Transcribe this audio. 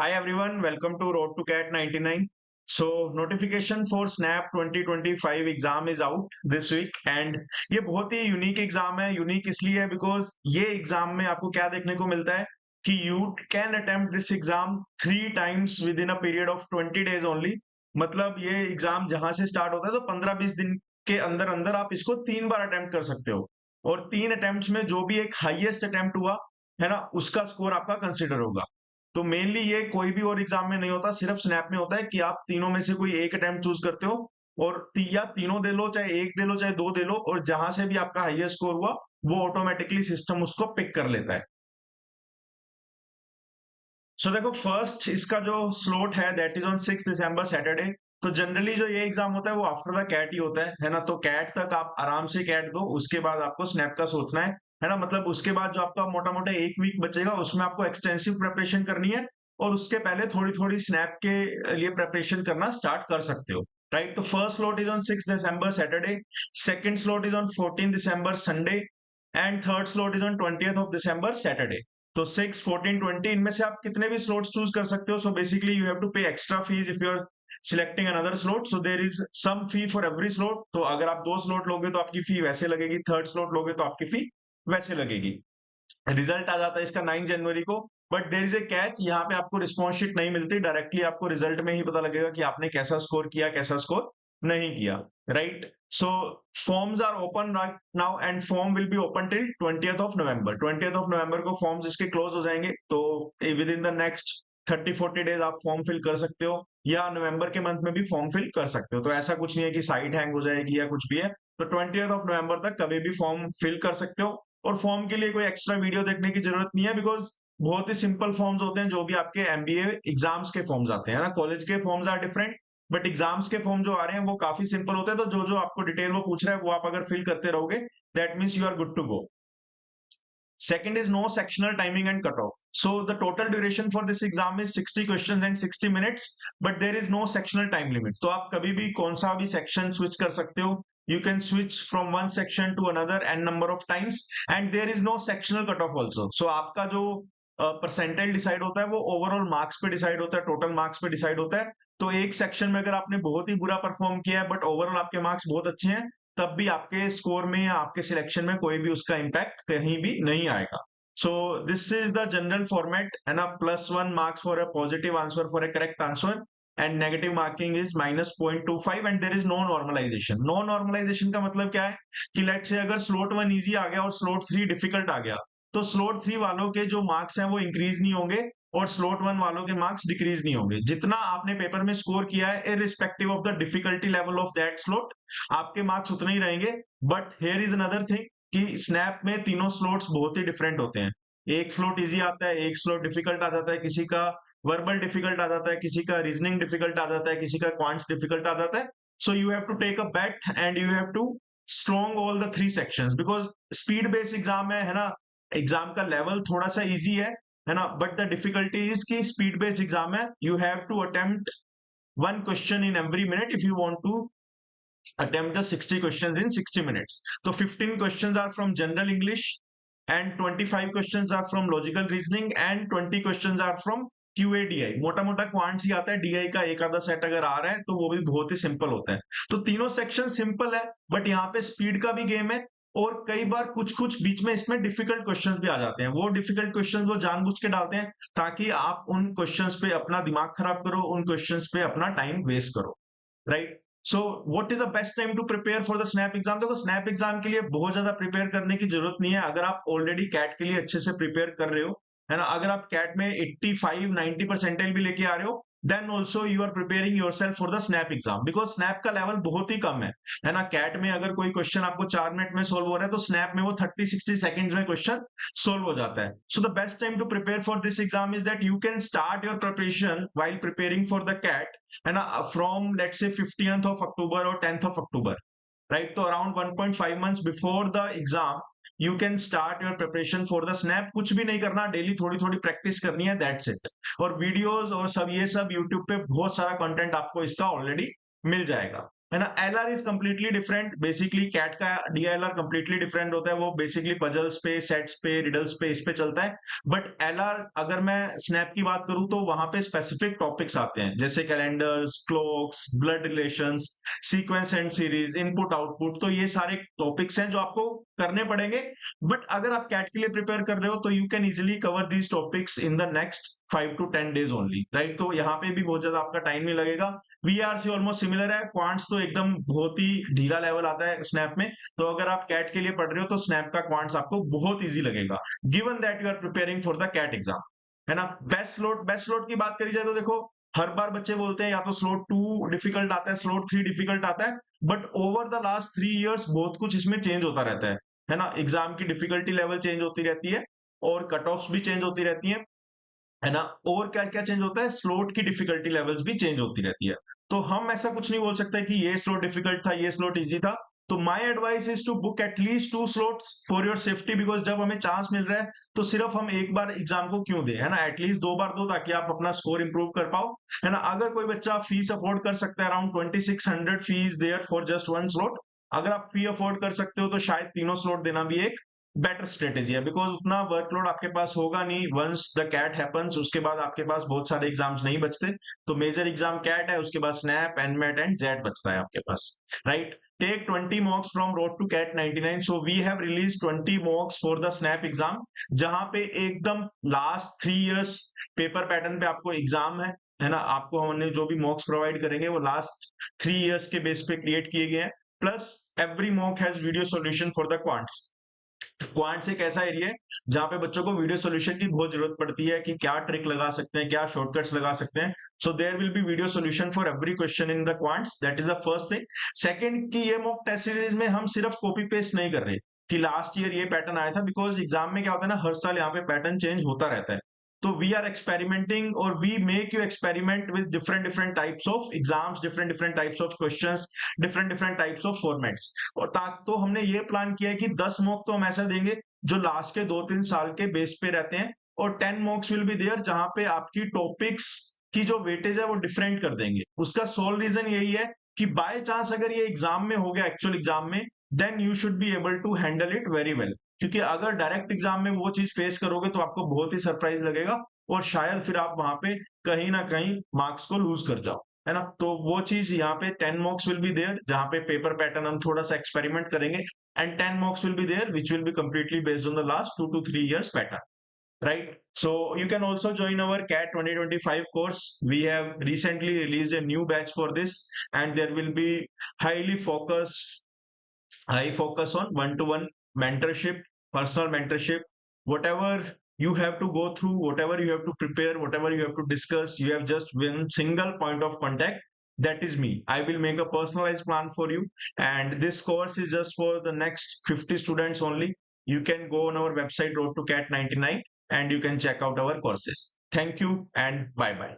Hi everyone, welcome to Road to Cat 99. So notification for Snap 2025 exam is out this week and ये बहुत ही unique exam है। Unique इसलिए है because ये exam में आपको क्या देखने को मिलता है कि you can attempt this exam 3 times with in a period of 20 days only. मतलब ये एग्जाम जहां से स्टार्ट होता है तो 15-20 दिन के अंदर अंदर आप इसको 3 बार अटेम्प्ट कर सकते हो और 3 अटेम्प्ट में जो भी एक हाईएस्ट अटेम्प्ट हुआ है ना उसका स्कोर आपका कंसिडर होगा। तो मेनली ये कोई भी और एग्जाम में नहीं होता, सिर्फ स्नैप में होता है कि आप तीनों में से कोई एक अटेम्प्ट चूज करते हो और या तीनों दे लो, चाहे एक दे लो, चाहे दो दे लो, और जहां से भी आपका हाईएस्ट स्कोर हुआ वो ऑटोमेटिकली सिस्टम उसको पिक कर लेता है। सो देखो, फर्स्ट इसका जो स्लॉट है that is on 6 December Saturday. तो जनरली जो ये एग्जाम होता है वो आफ्टर द कैट ही होता है ना। तो कैट तक आप आराम से कैट दो, उसके बाद आपको स्नैप का सोचना है ना। मतलब उसके बाद जो आपका मोटा मोटा एक वीक बचेगा उसमें आपको एक्सटेंसिव प्रिपरेशन करनी है और उसके पहले थोड़ी थोड़ी स्नैप के लिए प्रिपरेशन करना स्टार्ट कर सकते हो। राइट, तो first slot is on 6 December Saturday, second slot is on 14 December Sunday and third slot is on 20th of December Saturday. तो 6, 14, 20 इनमें से आप कितने भी स्लॉट्स चूज कर सकते हो। So basically you have to pay extra fees if you are selecting another slot. So there is some fee for every slot. तो अगर आप 2 स्लॉट लोगे तो आपकी फी वैसे लगेगी, थर्ड स्लॉट लोगे तो आपकी फी वैसे लगेगी। रिजल्ट आ जाता है इसका 9 जनवरी को, but there is a catch, यहाँ पे आपको रिस्पॉन्स शीट नहीं मिलती, डायरेक्टली आपको रिजल्ट में ही पता लगेगा कि आपने कैसा स्कोर किया, कैसा स्कोर नहीं किया। Right, so forms are open right now and form will be open till 20th of November। 20th of November को फॉर्म्स इसके क्लोज हो जाएंगे, तो within the next 30-40 days आप फॉर्म फिल कर सकते हो या नवंबर के मंथ में भी फॉर्म फिल कर सकते हो। तो ऐसा कुछ नहीं है कि साइट हैंग हो जाएगी या कुछ भी है। तो 20th of November तक कभी भी फॉर्म फिल कर सकते हो और फॉर्म के लिए कोई एक्स्ट्रा वीडियो देखने की जरूरत नहीं है बिकॉज बहुत ही सिंपल फॉर्म्स होते हैं जो भी आपके एमबीए एग्जाम्स के फॉर्म्स आते हैं ना। कॉलेज के forms are different, but exams के फॉर्म जो आ रहे हैं वो काफी सिंपल होते हैं। तो जो जो आपको डिटेल वो पूछ रहा है वो आप अगर फिल करते रहोगे that means you are good to go. Second is no sectional timing and cutoff. So the total duration for this exam is 60 questions and 60 minutes, but there is no sectional time limit. तो आप कभी भी कौन सा भी section switch कर सकते हो. You can switch from one section to another n number of times, and there is no sectional cutoff also. So आपका जो परसेंटाइल डिसाइड होता है वो ओवरऑल मार्क्स पे डिसाइड होता है, टोटल मार्क्स पे डिसाइड होता है। तो एक सेक्शन में अगर आपने बहुत ही बुरा परफॉर्म किया है बट ओवरऑल आपके मार्क्स बहुत अच्छे हैं, तब भी आपके स्कोर में या आपके सिलेक्शन में कोई भी उसका इम्पैक्ट कहीं भी नहीं आएगा। So this is the general format है ना। +1 marks for a positive answer for a correct answer and negative marking is -0.25 and there is no normalization. No normalization का मतलब क्या है कि लेट से अगर स्लॉट 1 इजी आ गया और स्लॉट 3 डिफिकल्ट आ गया तो स्लॉट 3 वालों के जो मार्क्स हैं वो इंक्रीज नहीं होंगे और स्लॉट 1 वालों के मार्क्स डिक्रीज नहीं होंगे। जितना आपने पेपर में स्कोर किया है irrespective of the difficulty level of that slot, आपके मार्क्स उतने ही रहेंगे। But here is another thing कि स्नैप में तीनों स्लॉट्स बहुत ही डिफरेंट होते हैं। एक स्लॉट इजी आता है, एक स्लॉट डिफिकल्ट आ जाता है, किसी का वर्बल डिफिकल्ट आ जाता है, किसी का रीजनिंग डिफिकल्ट आ जाता है, किसी का क्वांट्स डिफिकल्ट आ जाता है। So you have to take a bet and you have to strong all the 3 sections because speed based exam है ना। एग्जाम का लेवल थोड़ा सा इजी है ना, बट द डिफिकल्टी इज की स्पीड बेस्ड एग्जाम है। You have to attempt 1 question in every minute if you want to attempt the 60 questions in 60 minutes. So 15 questions are from general English and 25 questions are from logical reasoning and 20 questions are from QA DI। मोटा मोटा quants ही आता है, DI का एक आधा set अगर आ रहा है तो वो भी बहुत ही सिंपल होता है। तो तीनों सेक्शन सिंपल है बट यहाँ पे स्पीड का भी गेम है और कई बार कुछ कुछ बीच में इसमें डिफिकल्ट क्वेश्चंस भी आ जाते हैं। वो डिफिकल्ट क्वेश्चंस वो जानबूझ के डालते हैं ताकि आप उन क्वेश्चंस पे अपना दिमाग खराब करो, उन क्वेश्चंस पे अपना टाइम वेस्ट करो। Right, so what is the best time to prepare for the SNAP exam. देखो, स्नैप एग्जाम के लिए बहुत ज्यादा प्रिपेयर करने की जरूरत नहीं है अगर आप ऑलरेडी कैट के लिए अच्छे से प्रिपेयर कर रहे हो, है ना। अगर आप कैट में 85-90 परसेंटाइल भी लेके आ रहे हो then also you are preparing your self for the SNAP exam because SNAP का लेवल बहुत ही कम है ना। कैट में अगर कोई क्वेश्चन आपको 4 मिनट में सोल्व हो रहा है तो स्नैप में वो 30-60 सेकंड में क्वेश्चन सोल्व हो जाता है। So the best time to prepare for this exam is that you can start your preparation while preparing for the CAT, है ना, from let's say 15th of October और 10th of October। Right, तो around 1.5 months before the exam you can start your preparation for the snap. कुछ भी नहीं करना, daily थोड़ी थोड़ी प्रैक्टिस करनी है, दैट्स इट। और वीडियोस और सब ये सब यूट्यूब पे बहुत सारा कंटेंट आपको इसका ऑलरेडी मिल जाएगा। है ना। LR is completely different, basically CAT का डीएलआर कंप्लीटली डिफरेंट होता है, वो बेसिकली पजल्स पे, सेट्स पे, रिडल्स पे, इस पे चलता है। बट एलआर अगर मैं स्नैप की बात करूं तो वहां पे स्पेसिफिक टॉपिक्स आते हैं, जैसे calendars, clocks, blood relations, sequence and series, input output, तो ये सारे टॉपिक्स हैं जो आपको करने पड़ेंगे। बट अगर आप कैट के लिए प्रिपेयर कर रहे हो तो you can easily cover these topics in the next 5 to 10 days only, right. तो यहाँ पे भी बहुत ज्यादा आपका टाइम नहीं लगेगा। वीआरसी ऑलमोस्ट सिमिलर है, क्वांट्स तो एकदम बहुत ही ढीला लेवल आता है स्नैप में। तो अगर आप कैट के लिए पढ़ रहे हो तो स्नैप का क्वांट्स आपको बहुत इजी लगेगा, given that you are preparing for the CAT exam, है ना। बेस्ट स्लोट की बात करी जाए तो देखो, हर बार बच्चे बोलते हैं या तो स्लोट 2 डिफिकल्ट आता है, स्लोट 3 डिफिकल्ट आता है, but over the last 3 years बहुत कुछ इसमें चेंज होता रहता है ना। एग्जाम की डिफिकल्टी लेवल चेंज होती रहती है और कट ऑफ भी चेंज होती रहती है ना। और क्या क्या चेंज होता है, स्लोट की डिफिकल्टी लेवल्स भी चेंज होती रहती है। तो हम ऐसा कुछ नहीं बोल सकते कि ये स्लोट डिफिकल्ट था, ये स्लोट इजी था। तो my advice is to book at least 2 slots for your safety, because जब हमें चांस मिल रहा है तो सिर्फ हम एक बार एग्जाम को क्यों दें, है ना। एटलीस्ट 2 बार दो ताकि आप अपना स्कोर इंप्रूव कर पाओ, है ना। अगर कोई बच्चा फीस अफोर्ड कर सकता है, around 2600 fees there for just 1 slot, अगर आप फी अफोर्ड कर सकते हो तो शायद तीनों स्लोट देना भी एक बेटर स्ट्रेटेजी है, बिकॉज उतना वर्कलोड आपके पास होगा नहीं। वंस द कैट हैपेंस उसके बाद आपके पास बहुत सारे एग्जाम्स नहीं बचते। तो मेजर एग्जाम कैट है, उसके बाद स्नैप, एनमेट एंड जेट बचता है आपके पास, right. Take 20 mocks from road to CAT 99। So we have release 20 mocks for the SNAP exam, जहां पे एकदम लास्ट 3 years पेपर पैटर्न पे आपको एग्जाम है ना। आपको हमने जो भी मॉक्स प्रोवाइड करेंगे वो लास्ट 3 years के बेस पे क्रिएट किए गए हैं। Plus every mock has video solution for the quants. Quants एक ऐसा एरिया है जहां पे बच्चों को वीडियो सॉल्यूशन की बहुत जरूरत पड़ती है कि क्या ट्रिक लगा सकते हैं, क्या शॉर्टकट्स लगा सकते हैं। So there will be video solution for every question in the quants, that is the first thing. Second कि ये मॉक टेस्ट सीरीज में हम सिर्फ कॉपी पेस्ट नहीं कर रहे कि लास्ट ईयर ये पैटर्न आया था, बिकॉज एग्जाम में क्या होता है ना, हर साल यहाँ पे पैटर्न चेंज होता रहता है। तो वी आर एक्सपेरिमेंटिंग और we make you experiment with different different types of exams, different different types of questions, different different types of formats. और तो हमने ये प्लान किया है कि 10 मॉक तो हम ऐसा देंगे जो लास्ट के 2-3 साल के बेस पे रहते हैं, और 10 मॉक्स विल बी देयर जहां पे आपकी टॉपिक्स की जो वेटेज है वो डिफरेंट कर देंगे। उसका सोल रीजन यही है कि बाय चांस अगर ये एग्जाम में हो गया, एक्चुअल एग्जाम में, then you should be able to handle it very well. क्योंकि अगर डायरेक्ट एग्जाम में वो चीज फेस करोगे तो आपको बहुत ही सरप्राइज लगेगा, और शायद फिर आप वहां पे कहीं ना कहीं मार्क्स को लूज कर जाओ, है ना। तो वो चीज यहाँ पे 10 मॉक्स विल बी देयर जहां पे पेपर पैटर्न हम थोड़ा सा एक्सपेरिमेंट करेंगे, and 10 mocks will be there which will be completely based on the last 2 to 3 years pattern, right. So you can also join our CAT 2025 course. We have recently released a new batch for this, and there will be highly focused high focus on one-to-one mentorship, personal mentorship. Whatever you have to go through, whatever you have to prepare, whatever you have to discuss, you have just one single point of contact, that is me. I will make a personalized plan for you, and this course is just for the next 50 students only. You can go on our website road to cat 99 and you can check out our courses. Thank you and bye bye.